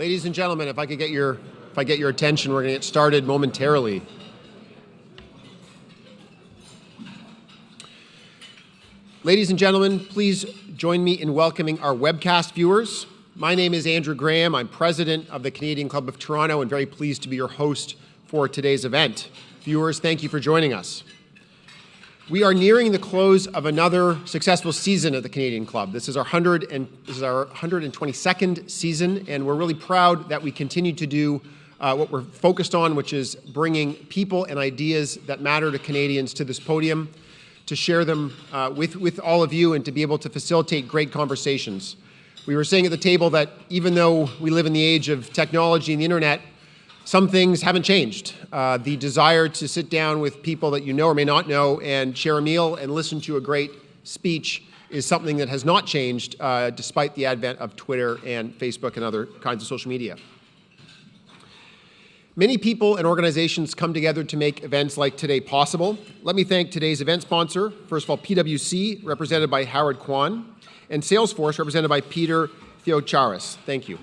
Ladies and gentlemen, if I get your attention, we're going to get started momentarily. Ladies and gentlemen, please join me in welcoming our webcast viewers. My name is Andrew Graham. I'm president of the Canadian Club of Toronto and very pleased to be your host for today's event. Viewers, thank you for joining us. We are nearing the close of another successful season at the Canadian Club. This is our 122nd season, and we're really proud that we continue to do what we're focused on, which is bringing people and ideas that matter to Canadians to this podium, to share them with all of you and to be able to facilitate great conversations. We were saying at the table that even though we live in the age of technology and the internet, some things haven't changed. The desire to sit down with people that you know or may not know and share a meal and listen to a great speech is something that has not changed despite the advent of Twitter and Facebook and other kinds of social media. Many people and organizations come together to make events like today possible. Let me thank today's event sponsor, first of all, PwC, represented by Howard Kwan, and Salesforce, represented by Peter Theocharis. Thank you.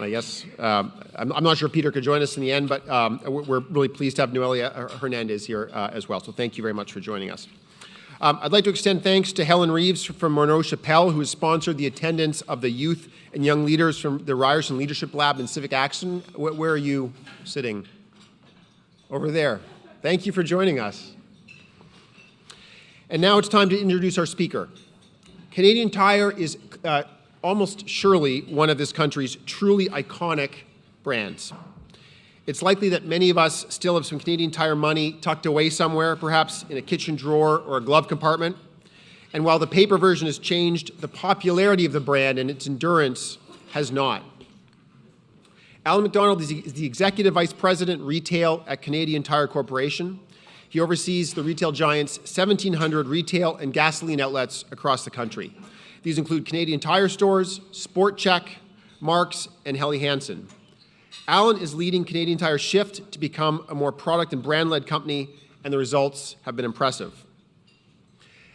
Yes, I'm not sure Peter could join us in the end, but we're really pleased to have Noelia Hernandez here as well. So thank you very much for joining us. I'd like to extend thanks to Helen Reeves from Monroe Chappelle, who has sponsored the attendance of the youth and young leaders from the Ryerson Leadership Lab and Civic Action. Where are you sitting? Over there. Thank you for joining us. And now it's time to introduce our speaker. Canadian Tire is almost surely one of this country's truly iconic brands. It's likely that many of us still have some Canadian Tire money tucked away somewhere, perhaps in a kitchen drawer or a glove compartment. And while the paper version has changed, the popularity of the brand and its endurance has not. Allan MacDonald is the Executive Vice President, Retail at Canadian Tire Corporation. He oversees the retail giant's 1,700 retail and gasoline outlets across the country. These include Canadian Tire stores, Sport Chek, Mark's, and Helly Hansen. Allan is leading Canadian Tire's shift to become a more product and brand-led company, and the results have been impressive.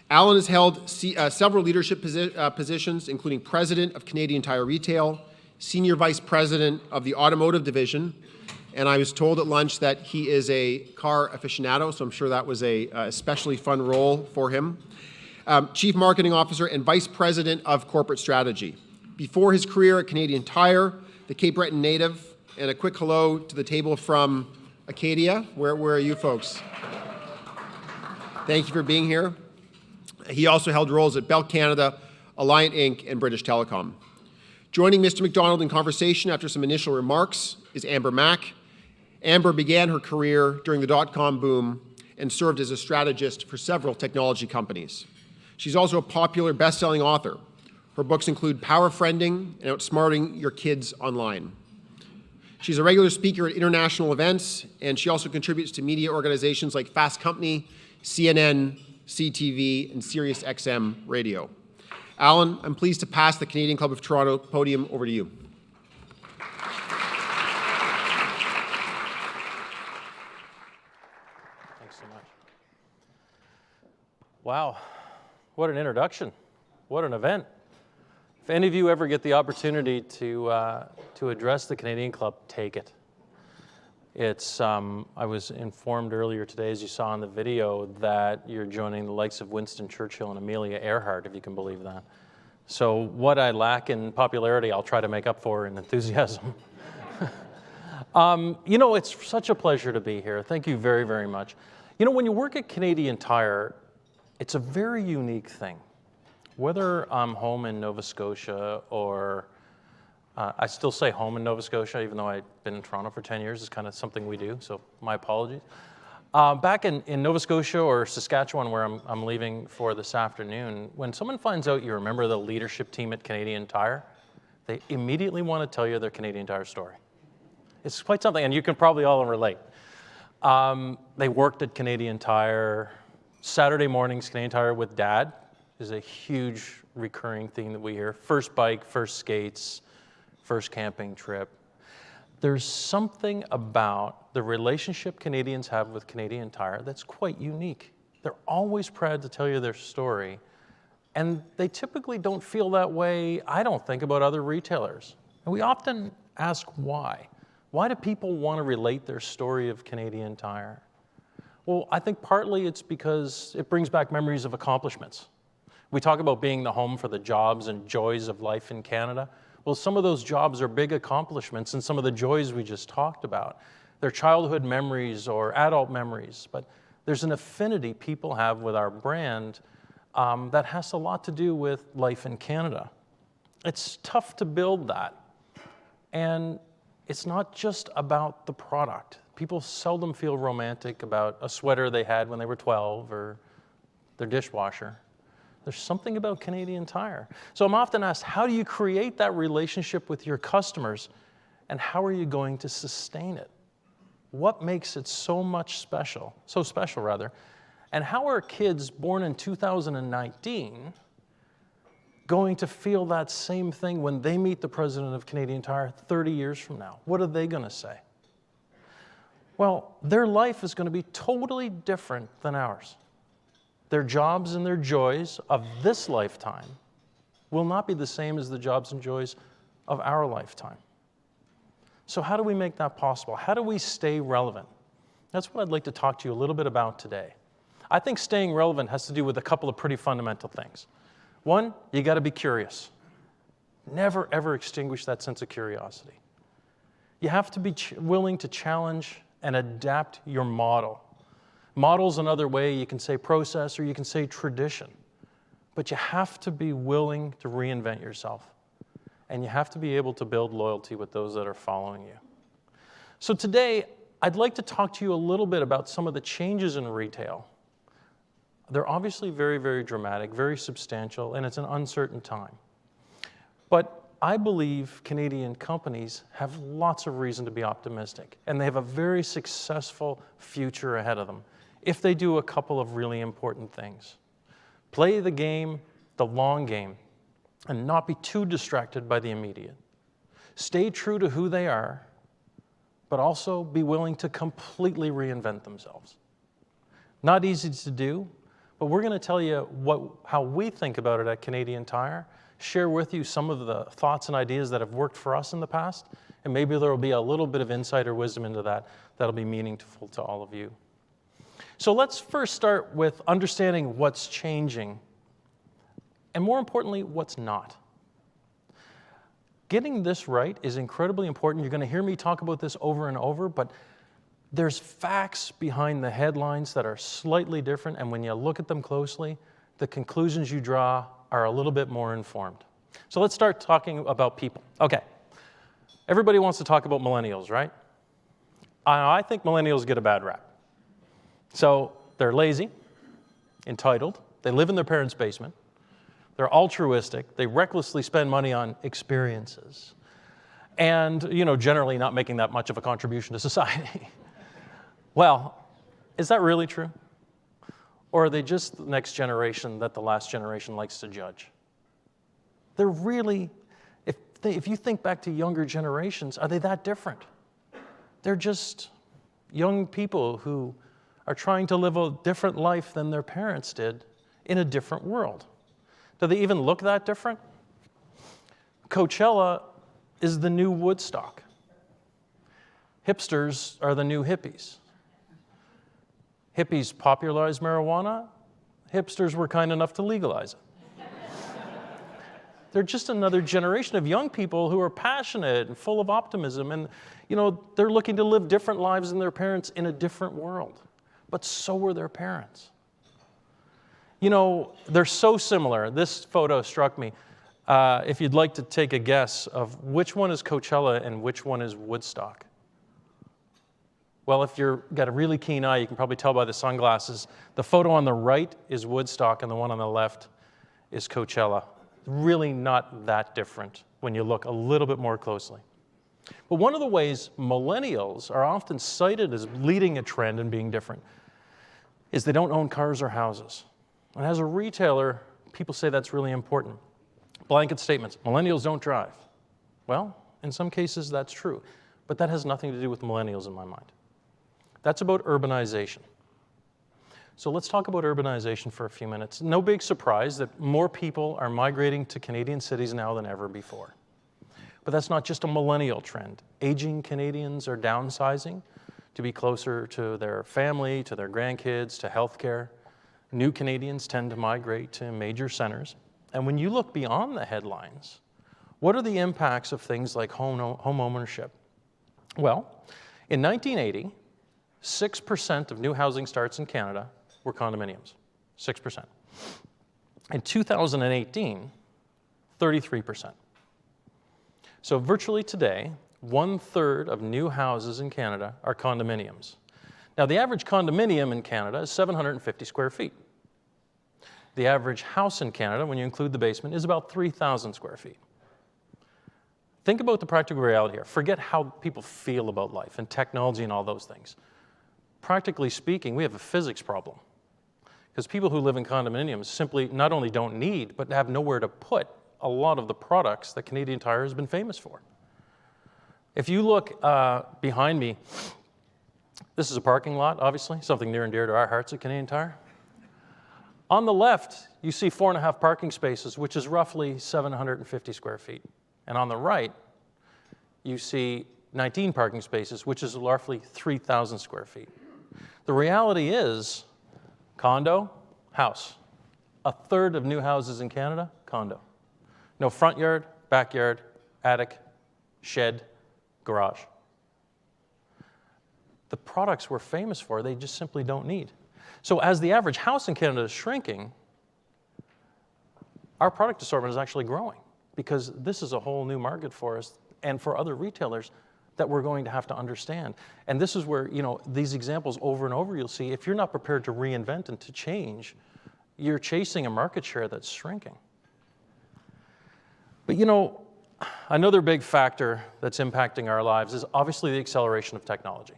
Allan has held several leadership positions, including President of Canadian Tire Retail, Senior Vice President of the Automotive Division, and I was told at lunch that he is a car aficionado, so I'm sure that was a especially fun role for him. Chief Marketing Officer and Vice President of Corporate Strategy. Before his career at Canadian Tire, the Cape Breton native, and a quick hello to the table from Acadia. Where are you folks? Thank you for being here. He also held roles at Bell Canada, Alliant Inc., and British Telecom. Joining Mr. MacDonald in conversation after some initial remarks is Amber Mack. Amber began her career during the dot-com boom and served as a strategist for several technology companies. She's also a popular best-selling author. Her books include Power Friending and Outsmarting Your Kids Online. She's a regular speaker at international events, and she also contributes to media organizations like Fast Company, CNN, CTV, and Sirius XM Radio. Allan, I'm pleased to pass the Canadian Club of Toronto podium over to you. Thanks so much. Wow. What an introduction. What an event. If any of you ever get the opportunity to address the Canadian Club, take it. It's, I was informed earlier today, as you saw in the video, that you're joining the likes of Winston Churchill and Amelia Earhart, if you can believe that. So what I lack in popularity, I'll try to make up for in enthusiasm. You know, it's such a pleasure to be here. Thank you very, very much. You know, when you work at Canadian Tire, it's a very unique thing. Whether I'm home in Nova Scotia or I still say home in Nova Scotia, even though I've been in Toronto for 10 years, it's kind of something we do, so my apologies. Back in Nova Scotia or Saskatchewan, where I'm leaving for this afternoon, when someone finds out you're a member of the leadership team at Canadian Tire, they immediately want to tell you their Canadian Tire story. It's quite something, and you can probably all relate. They worked at Canadian Tire. Saturday mornings, Canadian Tire with Dad is a huge recurring theme that we hear. First bike, first skates, first camping trip. There's something about the relationship Canadians have with Canadian Tire that's quite unique. They're always proud to tell you their story. And they typically don't feel that way, I don't think, about other retailers. And we often ask why. Why do people want to relate their story of Canadian Tire? Well, I think partly it's because it brings back memories of accomplishments. We talk about being the home for the jobs and joys of life in Canada. Well, some of those jobs are big accomplishments, and some of the joys we just talked about. They're childhood memories or adult memories, but there's an affinity people have with our brand that has a lot to do with life in Canada. It's tough to build that. And it's not just about the product. People seldom feel romantic about a sweater they had when they were 12 or their dishwasher. There's something about Canadian Tire. So I'm often asked, how do you create that relationship with your customers, and how are you going to sustain it? What makes it so special, and how are kids born in 2019 going to feel that same thing when they meet the president of Canadian Tire 30 years from now? What are they going to say? Well, their life is going to be totally different than ours. Their jobs and their joys of this lifetime will not be the same as the jobs and joys of our lifetime. So how do we make that possible? How do we stay relevant? That's what I'd like to talk to you a little bit about today. I think staying relevant has to do with a couple of pretty fundamental things. One, you got to be curious. Never, ever extinguish that sense of curiosity. You have to be willing to challenge and adapt your model. Model's another way. You can say process or you can say tradition. But you have to be willing to reinvent yourself. And you have to be able to build loyalty with those that are following you. So today, I'd like to talk to you a little bit about some of the changes in retail. They're obviously very, very dramatic, very substantial, and it's an uncertain time. But I believe Canadian companies have lots of reason to be optimistic, and they have a very successful future ahead of them if they do a couple of really important things. Play the game, the long game, and not be too distracted by the immediate. Stay true to who they are, but also be willing to completely reinvent themselves. Not easy to do, but we're going to tell you how we think about it at Canadian Tire, share with you some of the thoughts and ideas that have worked for us in the past, and maybe there will be a little bit of insider wisdom into that that'll be meaningful to all of you. So let's first start with understanding what's changing, and more importantly, what's not. Getting this right is incredibly important. You're going to hear me talk about this over and over, but there's facts behind the headlines that are slightly different, and when you look at them closely, the conclusions you draw are a little bit more informed. So let's start talking about people. Okay, everybody wants to talk about millennials, right? I think millennials get a bad rap. So they're lazy, entitled, they live in their parents' basement, they're altruistic, they recklessly spend money on experiences, and generally not making that much of a contribution to society. Well, is that really true? Or are they just the next generation that the last generation likes to judge? They're really, if you think back to younger generations, are they that different? They're just young people who are trying to live a different life than their parents did in a different world. Do they even look that different? Coachella is the new Woodstock. Hipsters are the new hippies. Hippies popularized marijuana. Hipsters were kind enough to legalize it. They're just another generation of young people who are passionate and full of optimism, and they're looking to live different lives than their parents in a different world. But so were their parents. They're so similar. This photo struck me. If you'd like to take a guess of which one is Coachella and which one is Woodstock. Well, if you've got a really keen eye, you can probably tell by the sunglasses. The photo on the right is Woodstock, and the one on the left is Coachella. Really not that different when you look a little bit more closely. But one of the ways millennials are often cited as leading a trend and being different is they don't own cars or houses. And as a retailer, people say that's really important. Blanket statements, millennials don't drive. Well, in some cases that's true, but that has nothing to do with millennials in my mind. That's about urbanization. So let's talk about urbanization for a few minutes. No big surprise that more people are migrating to Canadian cities now than ever before. But that's not just a millennial trend. Aging Canadians are downsizing to be closer to their family, to their grandkids, to healthcare. New Canadians tend to migrate to major centers. And when you look beyond the headlines, what are the impacts of things like home ownership? Well, in 1980, 6% of new housing starts in Canada were condominiums, 6%. In 2018, 33%. So virtually today, 1/3 of new houses in Canada are condominiums. Now, the average condominium in Canada is 750 square feet. The average house in Canada, when you include the basement, is about 3,000 square feet. Think about the practical reality here. Forget how people feel about life and technology and all those things. Practically speaking, we have a physics problem. Because people who live in condominiums simply not only don't need, but have nowhere to put a lot of the products that Canadian Tire has been famous for. If you look behind me, this is a parking lot, obviously, something near and dear to our hearts at Canadian Tire. On the left, you see 4.5 parking spaces, which is roughly 750 square feet. And on the right, you see 19 parking spaces, which is roughly 3,000 square feet. The reality is, condo, house. 1/3 of new houses in Canada, condo. No front yard, backyard, attic, shed, garage. The products we're famous for, they just simply don't need. So as the average house in Canada is shrinking, our product assortment is actually growing because this is a whole new market for us and for other retailers that we're going to have to understand. And this is where, these examples over and over you'll see, if you're not prepared to reinvent and to change, you're chasing a market share that's shrinking. But another big factor that's impacting our lives is obviously the acceleration of technology.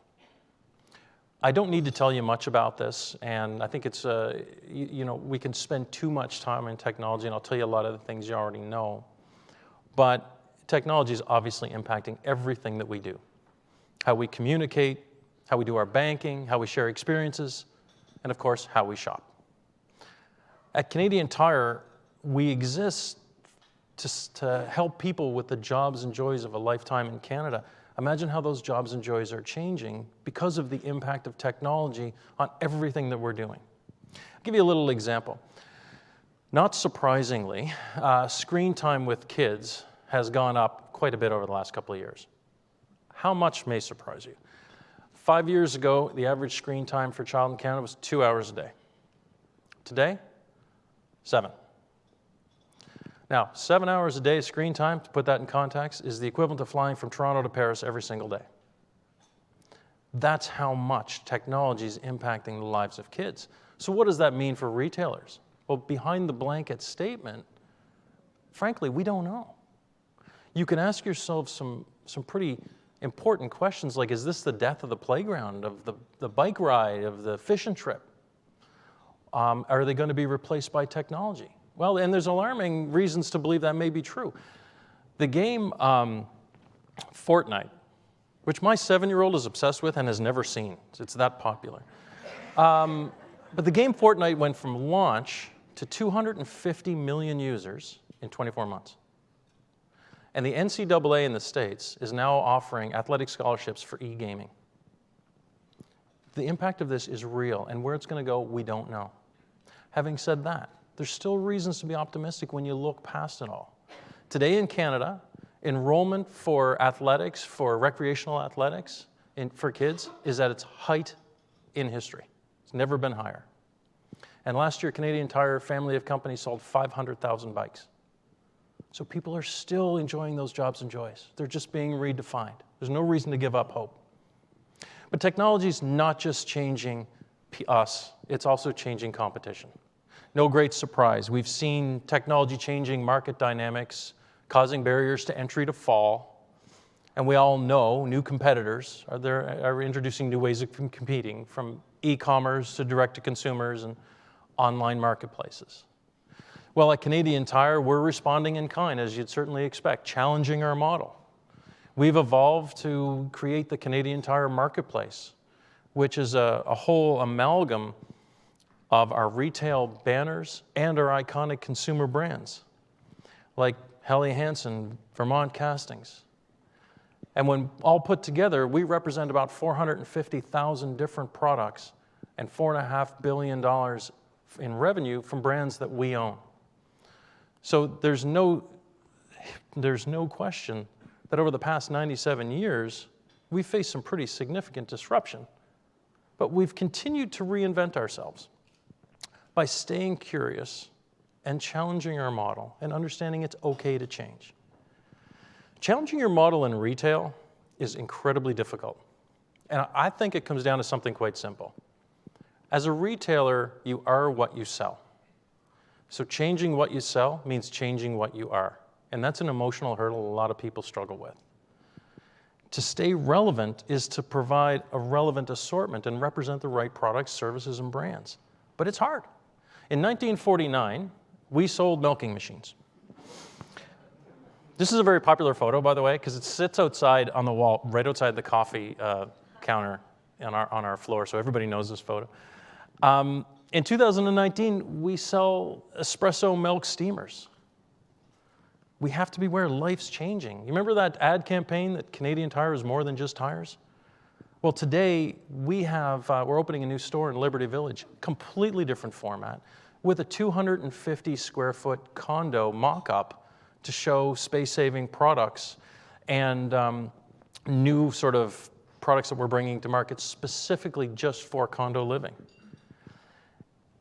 I don't need to tell you much about this, and I think it's, we can spend too much time in technology, and I'll tell you a lot of the things you already know. But technology is obviously impacting everything that we do. How we communicate, how we do our banking, how we share experiences, and of course, how we shop. At Canadian Tire, we exist to help people with the jobs and joys of a lifetime in Canada. Imagine how those jobs and joys are changing because of the impact of technology on everything that we're doing. I'll give you a little example. Not surprisingly, screen time with kids has gone up quite a bit over the last couple of years. How much may surprise you? 5 years ago, the average screen time for a child in Canada was 2 hours a day. Today, 7. Now, 7 hours a day of screen time, to put that in context, is the equivalent of flying from Toronto to Paris every single day. That's how much technology is impacting the lives of kids. So what does that mean for retailers? Well, behind the blanket statement, frankly, we don't know. You can ask yourself some pretty important questions like, is this the death of the playground, of the bike ride, of the fishing trip? Are they going to be replaced by technology? Well, and there's alarming reasons to believe that may be true. The game Fortnite, which my 7-year-old is obsessed with and has never seen. It's that popular. But the game Fortnite went from launch to 250 million users in 24 months. And the NCAA in the States is now offering athletic scholarships for e-gaming. The impact of this is real, and where it's going to go, we don't know. Having said that, there's still reasons to be optimistic when you look past it all. Today in Canada, enrollment for athletics, for recreational athletics for kids, is at its height in history. It's never been higher. And last year, Canadian Tire family of companies sold 500,000 bikes. So people are still enjoying those jobs and joys. They're just being redefined. There's no reason to give up hope. But technology is not just changing us, it's also changing competition. No great surprise. We've seen technology changing market dynamics, causing barriers to entry to fall. And we all know new competitors are introducing new ways of competing, from e-commerce to direct-to-consumers and online marketplaces. Well, at Canadian Tire, we're responding in kind, as you'd certainly expect, challenging our model. We've evolved to create the Canadian Tire Marketplace, which is a whole amalgam of our retail banners and our iconic consumer brands, like Helly Hansen, Vermont Castings. And when all put together, we represent about 450,000 different products and $4.5 billion in revenue from brands that we own. So there's no question that over the past 97 years, we've faced some pretty significant disruption. But we've continued to reinvent ourselves by staying curious and challenging our model and understanding it's okay to change. Challenging your model in retail is incredibly difficult. And I think it comes down to something quite simple. As a retailer, you are what you sell. So changing what you sell means changing what you are. And that's an emotional hurdle a lot of people struggle with. To stay relevant is to provide a relevant assortment and represent the right products, services, and brands. But it's hard. In 1949, we sold milking machines. This is a very popular photo, by the way, because it sits outside on the wall, right outside the coffee counter on our floor, so everybody knows this photo. In 2019, we sell espresso milk steamers. We have to be aware life's changing. You remember that ad campaign that Canadian Tire is more than just tires? Well, today we're opening a new store in Liberty Village, completely different format, with a 250 square foot condo mock-up to show space-saving products and new sort of products that we're bringing to market specifically just for condo living.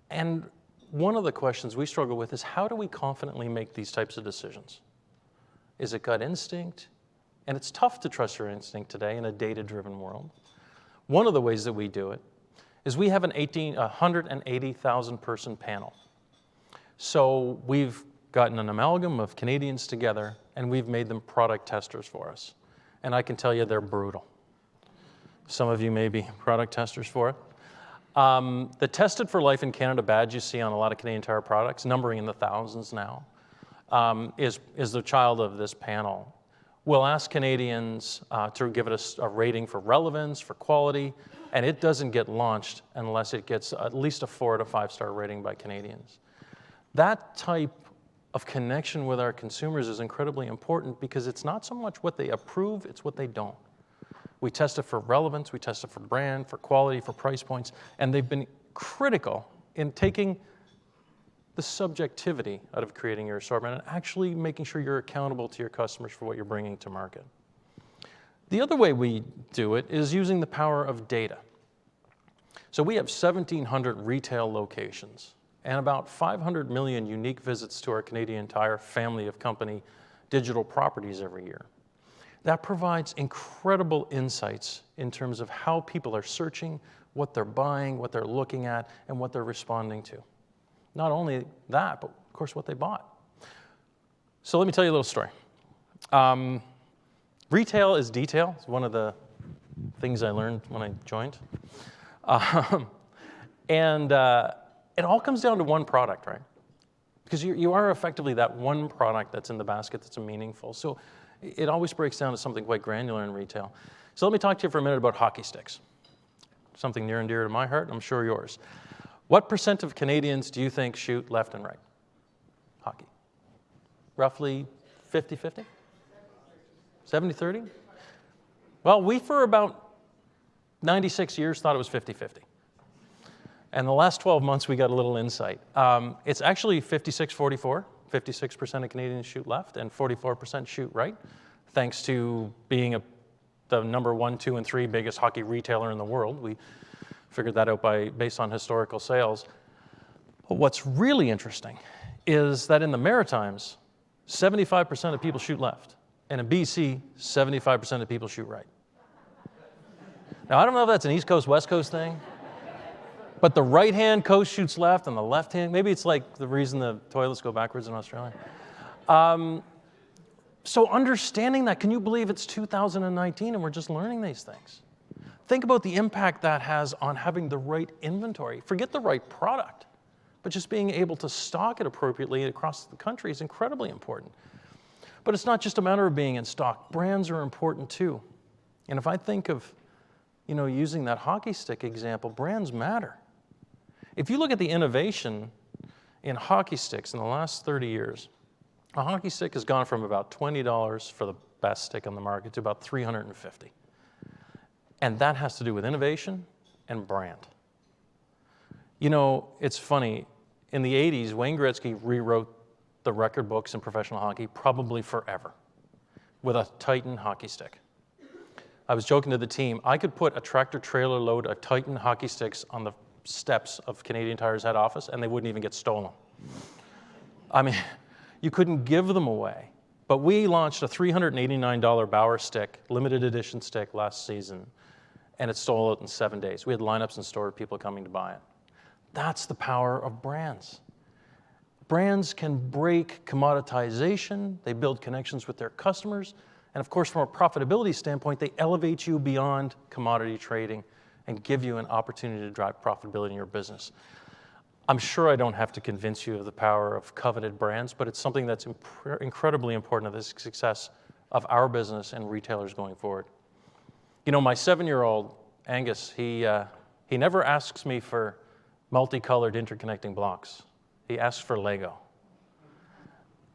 And one of the questions we struggle with is how do we confidently make these types of decisions? Is it gut instinct? And it's tough to trust your instinct today in a data-driven world. One of the ways that we do it is we have an 180,000 person panel. So we've gotten an amalgam of Canadians together and we've made them product testers for us. And I can tell you they're brutal. Some of you may be product testers for it. The Tested for Life in Canada badge you see on a lot of Canadian Tire products, numbering in the thousands now, is the child of this panel. We'll ask Canadians to give it a rating for relevance, for quality, and it doesn't get launched unless it gets at least a 4 to 5 star rating by Canadians. That type of connection with our consumers is incredibly important because it's not so much what they approve, it's what they don't. We test it for relevance, we test it for brand, for quality, for price points, and they've been critical in taking the subjectivity out of creating your assortment and actually making sure you're accountable to your customers for what you're bringing to market. The other way we do it is using the power of data. So we have 1,700 retail locations and about 500 million unique visits to our Canadian Tire family of company digital properties every year. That provides incredible insights in terms of how people are searching, what they're buying, what they're looking at, and what they're responding to. Not only that, but of course what they bought. So let me tell you a little story. Retail is detail. It's one of the things I learned when I joined. It all comes down to one product, right? Because you are effectively that one product that's in the basket that's meaningful. So it always breaks down to something quite granular in retail. So let me talk to you for a minute about hockey sticks. Something near and dear to my heart, I'm sure yours. What % of Canadians do you think shoot left and right? Hockey. Roughly 50-50? 70-30? Well, we for about 96 years thought it was 50-50. And the last 12 months we got a little insight. It's actually 56-44. 56% of Canadians shoot left and 44% shoot right, thanks to being the number 1, 2, and 3 biggest hockey retailer in the world. We figured that out based on historical sales. But what's really interesting is that in the Maritimes, 75% of people shoot left. And in BC, 75% of people shoot right. Now, I don't know if that's an East Coast, West Coast thing, but the right-hand coast shoots left and the left-hand, maybe it's like the reason the toilets go backwards in Australia. So understanding that, can you believe it's 2019 and we're just learning these things? Think about the impact that has on having the right inventory. Forget the right product, but just being able to stock it appropriately across the country is incredibly important. But it's not just a matter of being in stock. Brands are important too. And if I think of, using that hockey stick example, brands matter. If you look at the innovation in hockey sticks in the last 30 years, a hockey stick has gone from about $20 for the best stick on the market to about $350. And that has to do with innovation and brand. You know, it's funny, in the 80s, Wayne Gretzky rewrote the record books in professional hockey probably forever with a Titan hockey stick. I was joking to the team, I could put a tractor trailer load of Titan hockey sticks on the steps of Canadian Tire's head office and they wouldn't even get stolen. I mean, you couldn't give them away. But we launched a $389 Bauer stick, limited edition stick last season, and it sold out in 7 days. We had lineups in store of people coming to buy it. That's the power of brands. Brands can break commoditization, they build connections with their customers, and of course, from a profitability standpoint, they elevate you beyond commodity trading and give you an opportunity to drive profitability in your business. I'm sure I don't have to convince you of the power of coveted brands, but it's something that's incredibly important to the success of our business and retailers going forward. You know, my 7-year-old, Angus, he never asks me for multicolored interconnecting blocks. He asks for Lego.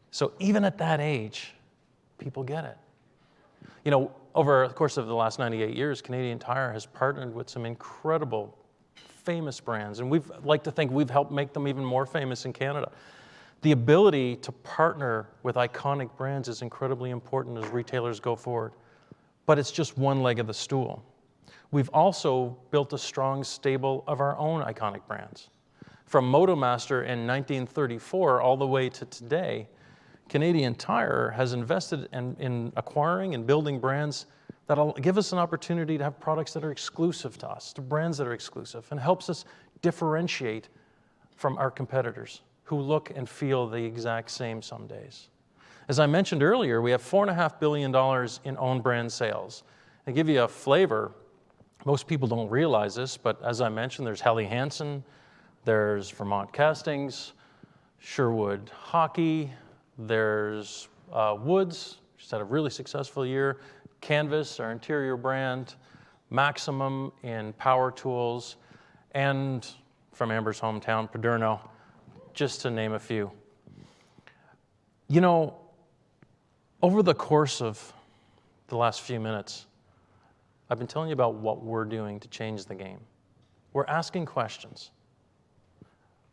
So even at that age, people get it. You know, over the course of the last 98 years, Canadian Tire has partnered with some incredible famous brands, and we've like to think we've helped make them even more famous in Canada. The ability to partner with iconic brands is incredibly important as retailers go forward, but it's just one leg of the stool. We've also built a strong stable of our own iconic brands. From Motomaster in 1934 all the way to today, Canadian Tire has invested in acquiring and building brands that'll give us an opportunity to have products that are exclusive to us, to brands that are exclusive, and helps us differentiate from our competitors who look and feel the exact same some days. As I mentioned earlier, we have $4.5 billion in own brand sales. To give you a flavor, most people don't realize this, but as I mentioned, there's Helly Hansen, there's Vermont Castings, Sherwood Hockey, there's Woods, just had a really successful year, Canvas, our interior brand, Maximum in power tools, and from Amber's hometown, Paderno, just to name a few. You know, over the course of the last few minutes, I've been telling you about what we're doing to change the game. We're asking questions.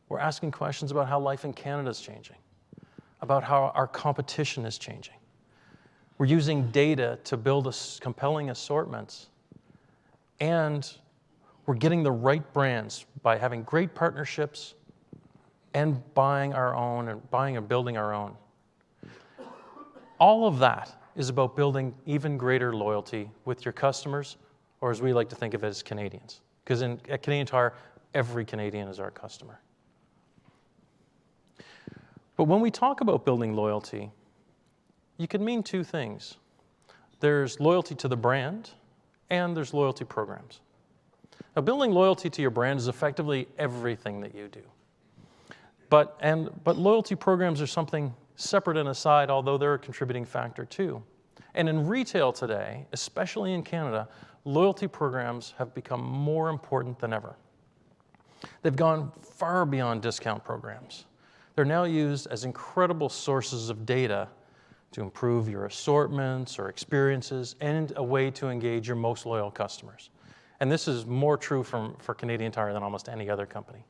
We're asking questions about how life in Canada is changing, about how our competition is changing. We're using data to build compelling assortments, and we're getting the right brands by having great partnerships and buying our own and buying and building our own. All of that is about building even greater loyalty with your customers, or as we like to think of it as Canadians. Because at Canadian Tire, every Canadian is our customer. But when we talk about building loyalty, you can mean two things. There's loyalty to the brand, and there's loyalty programs. Now, building loyalty to your brand is effectively everything that you do. But loyalty programs are something separate and aside, although they're a contributing factor too. And in retail today, especially in Canada, loyalty programs have become more important than ever. They've gone far beyond discount programs. They're now used as incredible sources of data to improve your assortments or experiences and a way to engage your most loyal customers. And this is more true for Canadian Tire than almost any other company.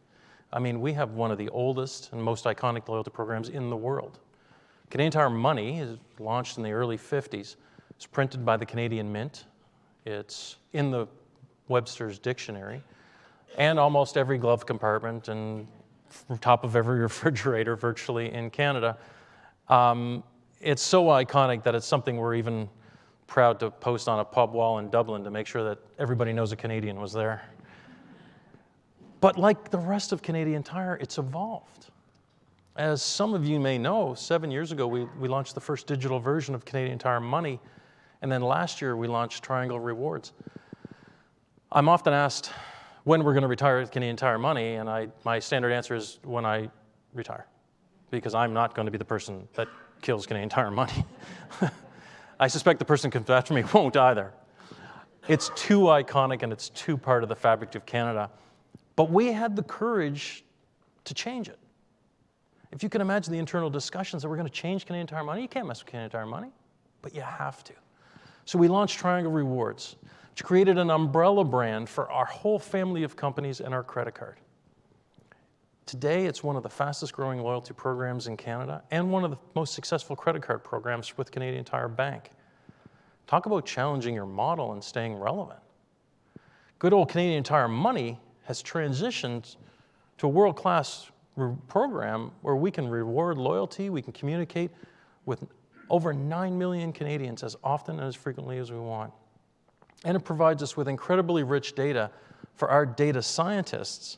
I mean, we have one of the oldest and most iconic loyalty programs in the world. Canadian Tire Money is launched in the early 50s. It's printed by the Canadian Mint. It's in the Webster's Dictionary and almost every glove compartment and top of every refrigerator virtually in Canada. It's so iconic that it's something we're even proud to post on a pub wall in Dublin to make sure that everybody knows a Canadian was there. But like the rest of Canadian Tire, it's evolved. As some of you may know, 7 years ago, we launched the first digital version of Canadian Tire Money, and then last year we launched Triangle Rewards. I'm often asked when we're going to retire Canadian Tire Money, and my standard answer is when I retire, because I'm not going to be the person that kills Canadian Tire Money. I suspect the person who comes after me won't either. It's too iconic and it's too part of the fabric of Canada. But we had the courage to change it. If you can imagine the internal discussions that we're going to change Canadian Tire Money, you can't mess with Canadian Tire Money, but you have to. So we launched Triangle Rewards, which created an umbrella brand for our whole family of companies and our credit card. Today, it's one of the fastest growing loyalty programs in Canada and one of the most successful credit card programs with Canadian Tire Bank. Talk about challenging your model and staying relevant. Good old Canadian Tire Money has transitioned to a world-class program where we can reward loyalty, we can communicate with over 9 million Canadians as often and as frequently as we want. And it provides us with incredibly rich data for our data scientists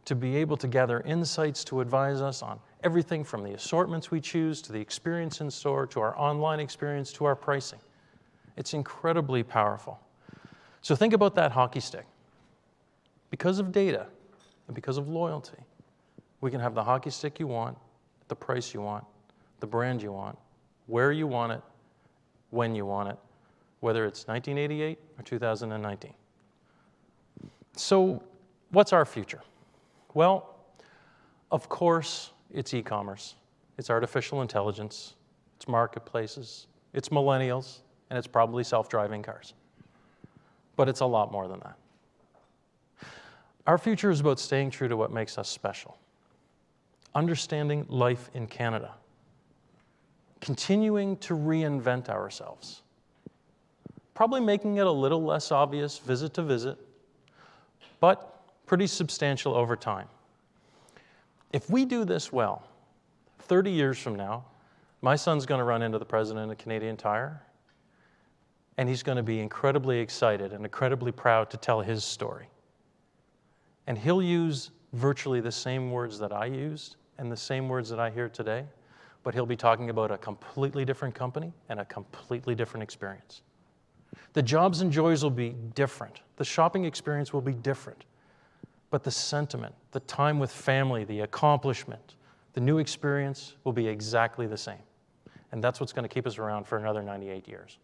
to be able to gather insights to advise us on everything from the assortments we choose, to the experience in store, to our online experience, to our pricing. It's incredibly powerful. So think about that hockey stick. Because of data and because of loyalty, we can have the hockey stick you want, the price you want, the brand you want, where you want it, when you want it, whether it's 1988 or 2019. So what's our future? Well, of course, it's e-commerce, it's artificial intelligence, it's marketplaces, it's millennials, and it's probably self-driving cars. But it's a lot more than that. Our future is about staying true to what makes us special, understanding life in Canada, continuing to reinvent ourselves, probably making it a little less obvious visit to visit, but pretty substantial over time. If we do this well, 30 years from now, my son's going to run into the president of Canadian Tire, and he's going to be incredibly excited and incredibly proud to tell his story. And he'll use virtually the same words that I used and the same words that I hear today, but he'll be talking about a completely different company and a completely different experience. The jobs and joys will be different. The shopping experience will be different. But the sentiment, the time with family, the accomplishment, the new experience will be exactly the same. And that's what's going to keep us around for another 98 years.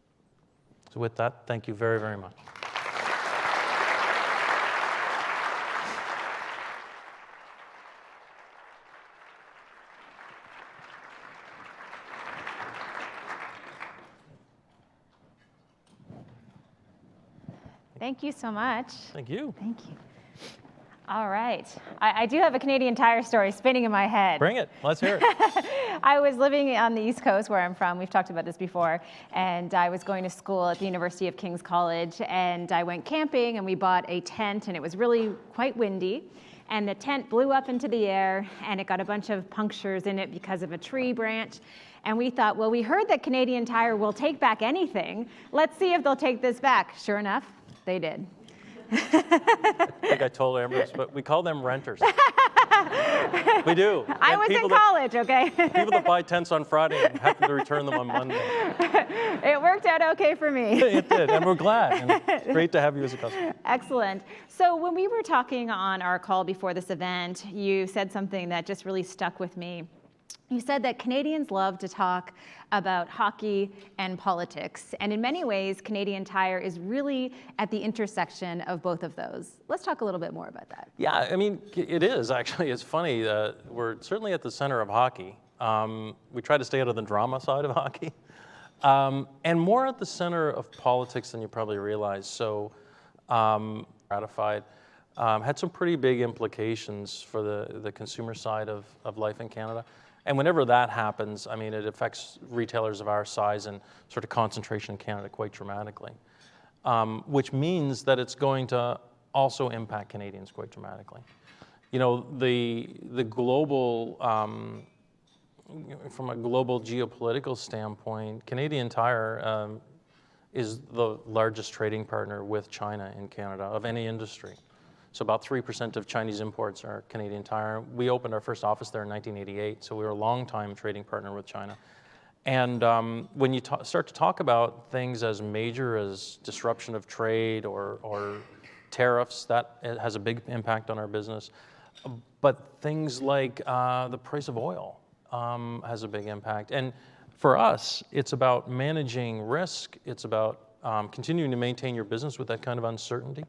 So with that, thank you very, very much. Thank you so much. Thank you. Thank you. All right. I do have a Canadian Tire story spinning in my head. Bring it. Let's hear it. I was living on the East Coast where I'm from. We've talked about this before. And I was going to school at the University of King's College. And I went camping and we bought a tent and it was really quite windy. And the tent blew up into the air and it got a bunch of punctures in it because of a tree branch. And we thought, well, we heard that Canadian Tire will take back anything. Let's see if they'll take this back. Sure enough, they did. I think I told Ambrose, but we call them renters. We do. I was in college, okay? People that buy tents on Friday and have to return them on Monday. It worked out okay for me. It did, and we're glad. And it's great to have you as a customer. Excellent. So when we were talking on our call before this event, you said something that just really stuck with me. You said that Canadians love to talk about hockey and politics. And in many ways, Canadian Tire is really at the intersection of both of those. Let's talk a little bit more about that. Yeah, I mean, it is actually. It's funny. We're certainly at the center of hockey. We try to stay out of the drama side of hockey. And more at the center of politics than you probably realize. So ratified. Had some pretty big implications for the consumer side of life in Canada. And whenever that happens, I mean, it affects retailers of our size and sort of concentration in Canada quite dramatically, which means that it's going to also impact Canadians quite dramatically. You know, the global, from a global geopolitical standpoint, Canadian Tire is the largest trading partner with China in Canada of any industry. So about 3% of Chinese imports are Canadian Tire. We opened our first office there in 1988, so we were a long-time trading partner with China. And when you start to talk about things as major as disruption of trade or tariffs, that has a big impact on our business. But things like the price of oil has a big impact. And for us, it's about managing risk. It's about continuing to maintain your business with that kind of uncertainty.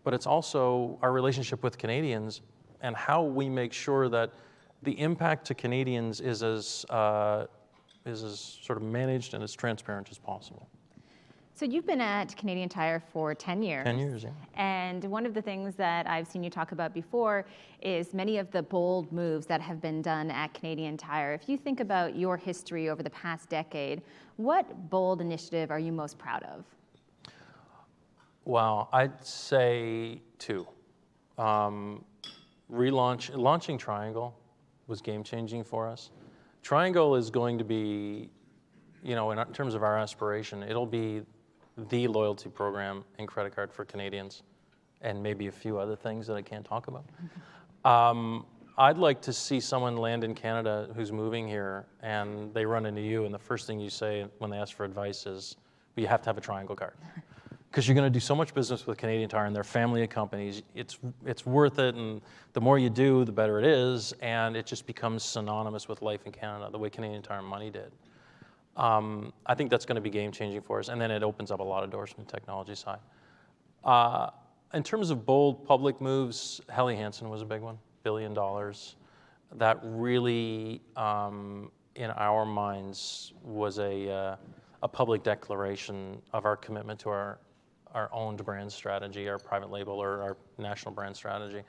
but it's also our relationship with Canadians and how we make sure that the impact to Canadians is as sort of managed and as transparent as possible. So you've been at Canadian Tire for 10 years. 10 years, yeah. And one of the things that I've seen you talk about before is many of the bold moves that have been done at Canadian Tire. If you think about your history over the past decade, what bold initiative are you most proud of? Well, I'd say two. Launching Triangle was game-changing for us. Triangle is going to be, in terms of our aspiration, it'll be the loyalty program and credit card for Canadians, and maybe a few other things that I can't talk about. I'd like to see someone land in Canada who's moving here, and they run into you, and the first thing you say when they ask for advice is, well, you have to have a Triangle card. Because you're going to do so much business with Canadian Tire and their family of companies. It's worth it, and the more you do, the better it is, and it just becomes synonymous with life in Canada, the way Canadian Tire Money did. I think that's going to be game-changing for us, and then it opens up a lot of doors from the technology side. In terms of bold public moves, Helly Hansen was a big one, $1 billion. That really, in our minds, was a public declaration of our commitment to our owned brand strategy, our private label or our national brand strategy.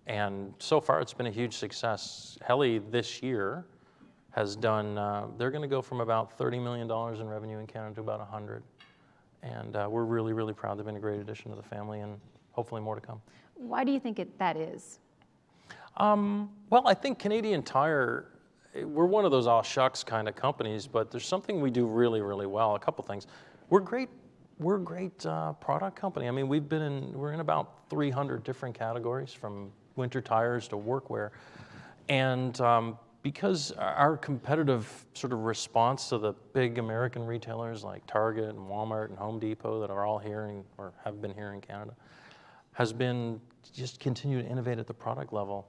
And so far, it's been a huge success. Helly this year has done, they're going to go from about $30 million in revenue in Canada to about 100. And we're really, really proud. They've been a great addition to the family, and hopefully more to come. Why do you think that is? Well, I think Canadian Tire, we're one of those all shucks kind of companies, but there's something we do really, really well. A couple things. We're a great product company. I mean, we're in about 300 different categories, from winter tires to workwear. And because our competitive sort of response to the big American retailers like Target and Walmart and Home Depot that are all here or have been here in Canada has been just continue to innovate at the product level.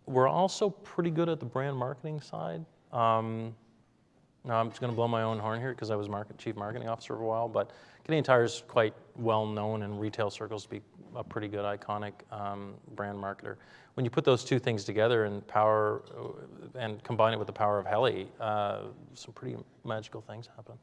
We're also pretty good at the brand marketing side. Now, I'm just going to blow my own horn here because I was Chief Marketing Officer for a while, but Canadian Tire is quite well known in retail circles to be a pretty good, iconic brand marketer. When you put those two things together and combine it with the power of Helly, some pretty magical things happen.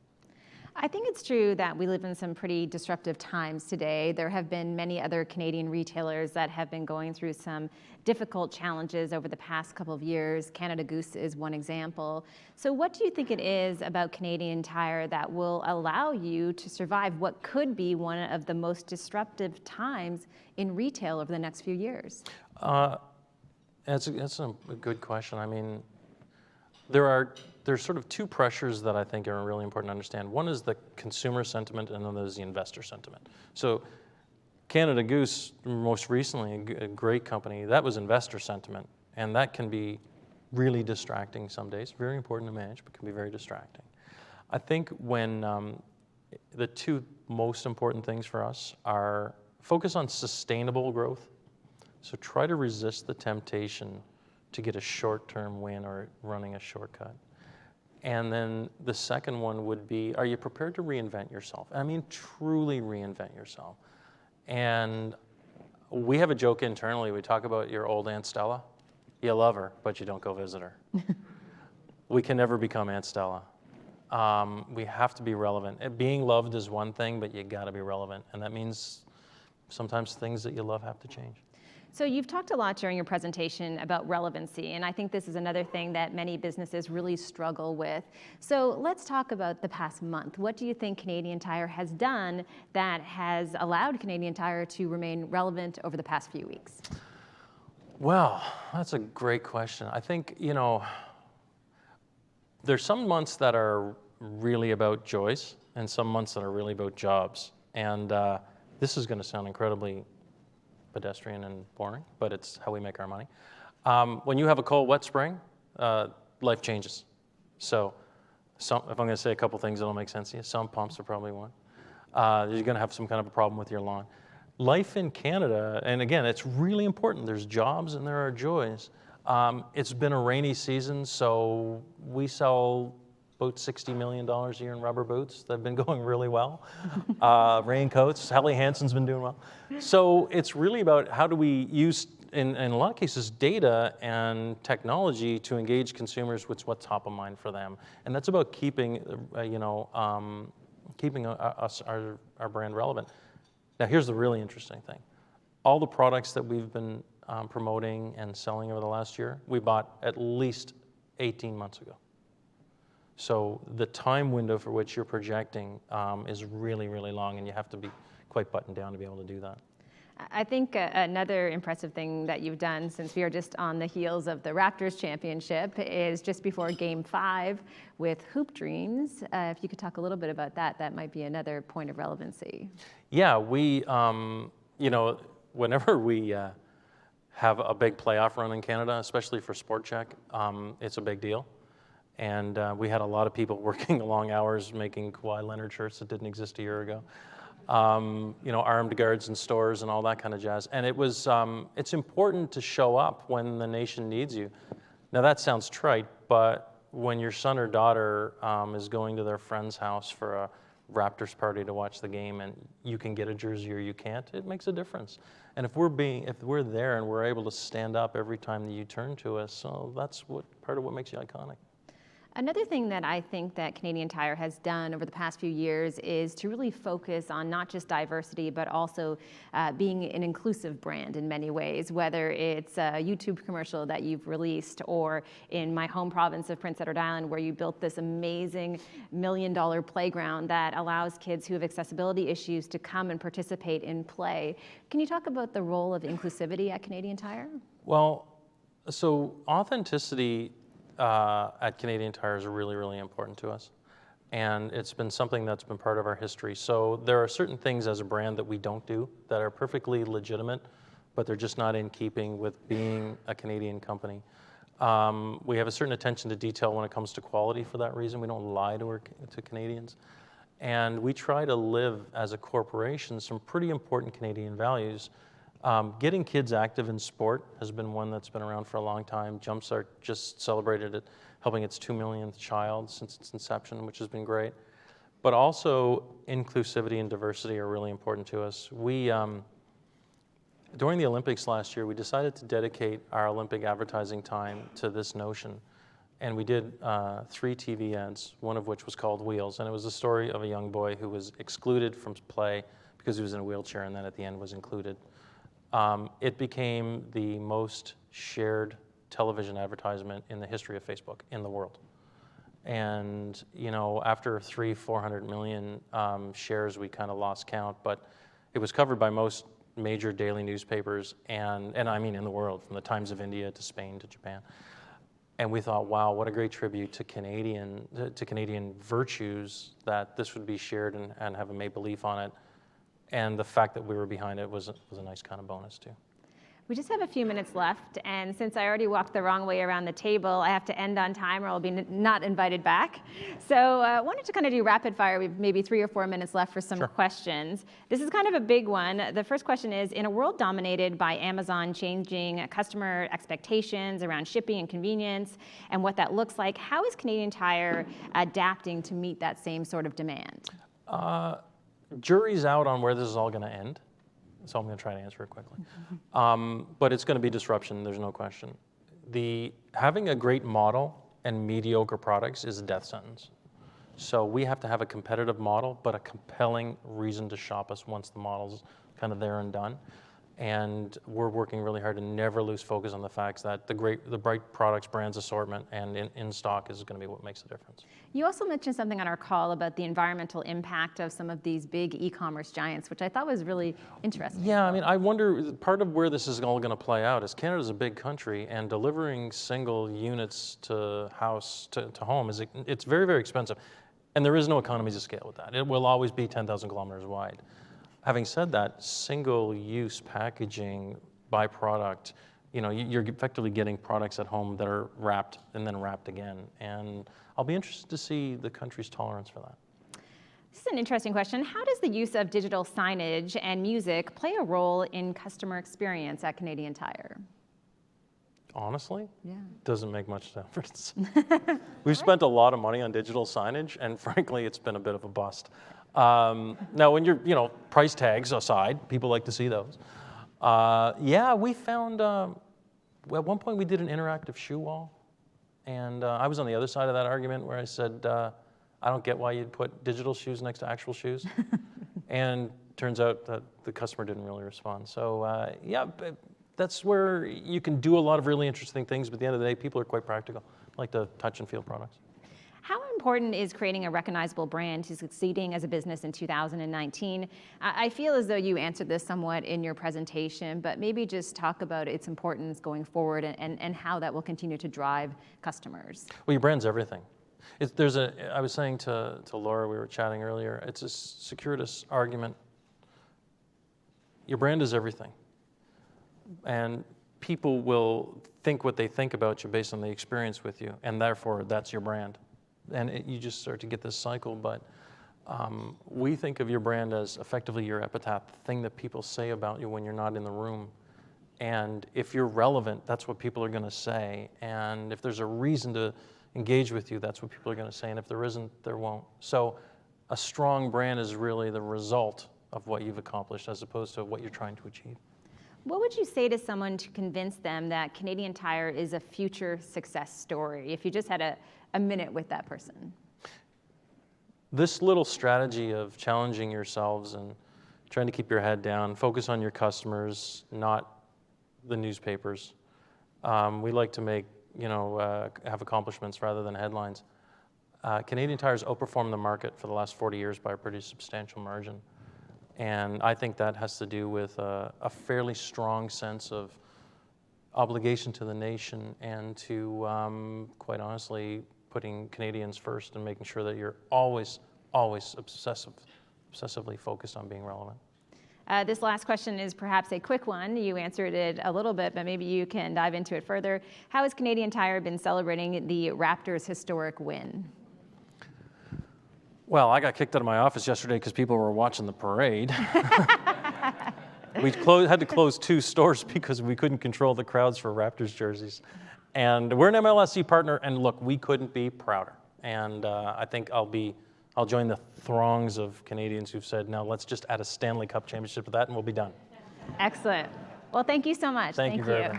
I think it's true that we live in some pretty disruptive times today. There have been many other Canadian retailers that have been going through some difficult challenges over the past couple of years. Canada Goose is one example. So what do you think it is about Canadian Tire that will allow you to survive what could be one of the most disruptive times in retail over the next few years? That's a good question. I mean, there's sort of two pressures that I think are really important to understand. One is the consumer sentiment, and then there's the investor sentiment. So Canada Goose, most recently, a great company, that was investor sentiment, and that can be really distracting some days. Very important to manage, but can be very distracting. I think when the two most important things for us are focus on sustainable growth. So try to resist the temptation to get a short-term win or running a shortcut. And then the second one would be, are you prepared to reinvent yourself? I mean, truly reinvent yourself. And we have a joke internally. We talk about your old Aunt Stella. You love her, but you don't go visit her. We can never become Aunt Stella. We have to be relevant. And being loved is one thing, but you got to be relevant. And that means sometimes things that you love have to change. So you've talked a lot during your presentation about relevancy, and I think this is another thing that many businesses really struggle with. So let's talk about the past month. What do you think Canadian Tire has done that has allowed Canadian Tire to remain relevant over the past few weeks? Well, that's a great question. I think, there's some months that are really about joys and some months that are really about jobs. And this is going to sound incredibly pedestrian and boring, but it's how we make our money. When you have a cold, wet spring, life changes. So if I'm going to say a couple things that'll make sense to you, some pumps are probably one. You're going to have some kind of a problem with your lawn. Life in Canada, and again, it's really important. There's jobs and there are joys. It's been a rainy season, so we sell about $60 million a year in rubber boots. They've been going really well. Raincoats, Helly Hansen's been doing well. So it's really about how do we use, in a lot of cases, data and technology to engage consumers with what's top of mind for them. And that's about keeping, keeping our brand relevant. Now, here's the really interesting thing. All the products that we've been promoting and selling over the last year, we bought at least 18 months ago. So the time window for which you're projecting is really, really long, and you have to be quite buttoned down to be able to do that. I think another impressive thing that you've done, since we are just on the heels of the Raptors championship, is just before Game 5 with Hoop Dreams. If you could talk a little bit about that, that might be another point of relevancy. Yeah, we, whenever we have a big playoff run in Canada, especially for Sport Check, it's a big deal. And we had a lot of people working long hours making Kawhi Leonard shirts that didn't exist a year ago. Armed guards in stores and all that kind of jazz. And it was, it's important to show up when the nation needs you. Now that sounds trite, but when your son or daughter is going to their friend's house for a Raptors party to watch the game and you can get a jersey or you can't, it makes a difference. And if we're there and we're able to stand up every time that you turn to us, so that's part of what makes you iconic. Another thing that I think that Canadian Tire has done over the past few years is to really focus on not just diversity, but also being an inclusive brand in many ways, whether it's a YouTube commercial that you've released, or in my home province of Prince Edward Island, where you built this amazing $1 million playground that allows kids who have accessibility issues to come and participate in play. Can you talk about the role of inclusivity at Canadian Tire? Well, so authenticity at Canadian Tire is really, really important to us. And it's been something that's been part of our history. So there are certain things as a brand that we don't do that are perfectly legitimate, but they're just not in keeping with being a Canadian company. We have a certain attention to detail when it comes to quality for that reason. We don't lie to Canadians. And we try to live as a corporation some pretty important Canadian values. Getting kids active in sport has been one that's been around for a long time. Jumpstart just celebrated it, helping its 2 millionth child since its inception, which has been great. But also, inclusivity and diversity are really important to us. We, during the Olympics last year, we decided to dedicate our Olympic advertising time to this notion. And we did 3 TV ads, one of which was called Wheels. And it was the story of a young boy who was excluded from play because he was in a wheelchair, and then at the end was included. It became the most shared television advertisement in the history of Facebook in the world. And, after 400 million shares, we kind of lost count, but it was covered by most major daily newspapers, and I mean in the world, from the Times of India to Spain to Japan. And we thought, wow, what a great tribute to Canadian virtues that this would be shared and have a maple leaf on it. And the fact that we were behind it was a nice kind of bonus too. We just have a few minutes left, and since I already walked the wrong way around the table, I have to end on time or I'll be not invited back. So I wanted to kind of do rapid fire. We have maybe 3 or 4 minutes left for some questions. This is kind of a big one. The first question is, in a world dominated by Amazon changing customer expectations around shipping and convenience and what that looks like, how is Canadian Tire adapting to meet that same sort of demand? Jury's out on where this is all going to end, so I'm going to try to answer it quickly. But it's going to be disruption, there's no question. Having a great model and mediocre products is a death sentence. So we have to have a competitive model, but a compelling reason to shop us once the model's kind of there and done. And we're working really hard to never lose focus on the facts that the bright products, brands, assortment, and in stock is going to be what makes a difference. You also mentioned something on our call about the environmental impact of some of these big e-commerce giants, which I thought was really interesting. Yeah, I mean, I wonder, part of where this is all going to play out is Canada's a big country, and delivering single units to house, to home, it's very, very expensive. And there is no economies of scale with that. It will always be 10,000 kilometers wide. Having said that, single-use packaging by product, you're effectively getting products at home that are wrapped and then wrapped again. And I'll be interested to see the country's tolerance for that. This is an interesting question. How does the use of digital signage and music play a role in customer experience at Canadian Tire? Honestly, Yeah. doesn't make much difference. We've spent a lot of money on digital signage, and frankly, it's been a bit of a bust. Now, when you're, price tags aside, people like to see those. Yeah, we found, at one point we did an interactive shoe wall, and I was on the other side of that argument where I said, I don't get why you'd put digital shoes next to actual shoes. And turns out that the customer didn't really respond. So yeah, that's where you can do a lot of really interesting things, but at the end of the day, people are quite practical, like the touch and feel products. How important is creating a recognizable brand to succeeding as a business in 2019? I feel as though you answered this somewhat in your presentation, but maybe just talk about its importance going forward and how that will continue to drive customers. Well, your brand's everything. I was saying to Laura, we were chatting earlier, it's a circuitous argument. Your brand is everything. And people will think what they think about you based on the experience with you, and therefore that's your brand. And you just start to get this cycle, but we think of your brand as effectively your epitaph, the thing that people say about you when you're not in the room. And if you're relevant, that's what people are going to say. And if there's a reason to engage with you, that's what people are going to say. And if there isn't, there won't. So a strong brand is really the result of what you've accomplished as opposed to what you're trying to achieve. What would you say to someone to convince them that Canadian Tire is a future success story, if you just had a minute with that person? This little strategy of challenging yourselves and trying to keep your head down, focus on your customers, not the newspapers. We like to make, have accomplishments rather than headlines. Canadian Tire's outperformed the market for the last 40 years by a pretty substantial margin. And I think that has to do with a fairly strong sense of obligation to the nation and to, quite honestly, putting Canadians first and making sure that you're always obsessively focused on being relevant. This last question is perhaps a quick one. You answered it a little bit, but maybe you can dive into it further. How has Canadian Tire been celebrating the Raptors' historic win? Well, I got kicked out of my office yesterday because people were watching the parade. We had to close 2 stores because we couldn't control the crowds for Raptors jerseys. And we're an MLSE partner, and look, we couldn't be prouder. And I think I'll join the throngs of Canadians who've said, now let's just add a Stanley Cup championship to that and we'll be done. Excellent. Well, thank you so much. Thank you very much.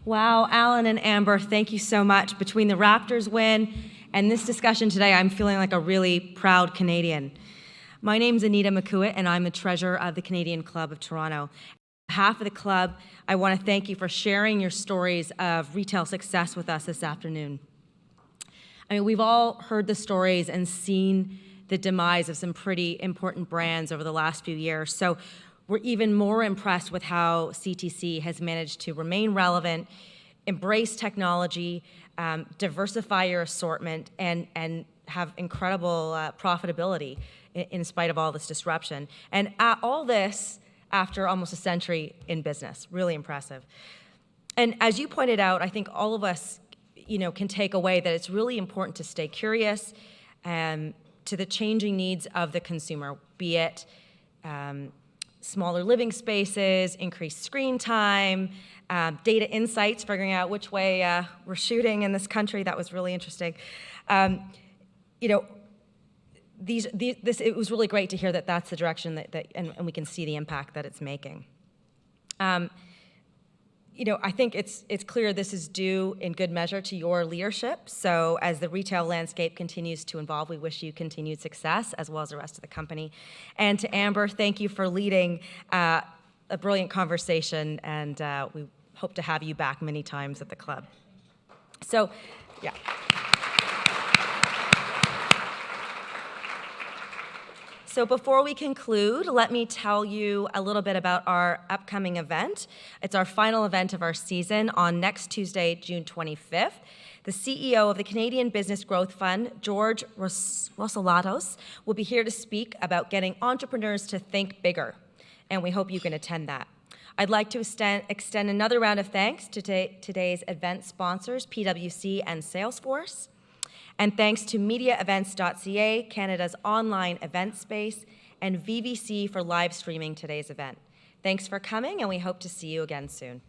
Wow, Allan and Amber, thank you so much. Between the Raptors win and this discussion today, I'm feeling like a really proud Canadian. My name's Anita McCuitt, and I'm the treasurer of the Canadian Club of Toronto. On behalf of the club, I want to thank you for sharing your stories of retail success with us this afternoon. I mean, we've all heard the stories and seen the demise of some pretty important brands over the last few years. So we're even more impressed with how CTC has managed to remain relevant, embrace technology, diversify your assortment, and have incredible profitability in spite of all this disruption. And all this after almost a century in business. Really impressive. And as you pointed out, I think all of us can take away that it's really important to stay curious to the changing needs of the consumer, be it smaller living spaces, increased screen time, data insights, figuring out which way we're shooting in this country. That was really interesting. It was really great to hear that that's the direction and we can see the impact that it's making. I think it's clear this is due in good measure to your leadership. So as the retail landscape continues to evolve, we wish you continued success as well as the rest of the company. And to Amber, thank you for leading a brilliant conversation, and we hope to have you back many times at the club. So, yeah. So before we conclude, let me tell you a little bit about our upcoming event. It's our final event of our season on next Tuesday, June 25th. The CEO of the Canadian Business Growth Fund, George Rossalatos, will be here to speak about getting entrepreneurs to think bigger, and we hope you can attend that. I'd like to extend another round of thanks to today's event sponsors, PwC and Salesforce. And thanks to mediaevents.ca, Canada's online event space, and VVC for live streaming today's event. Thanks for coming, and we hope to see you again soon.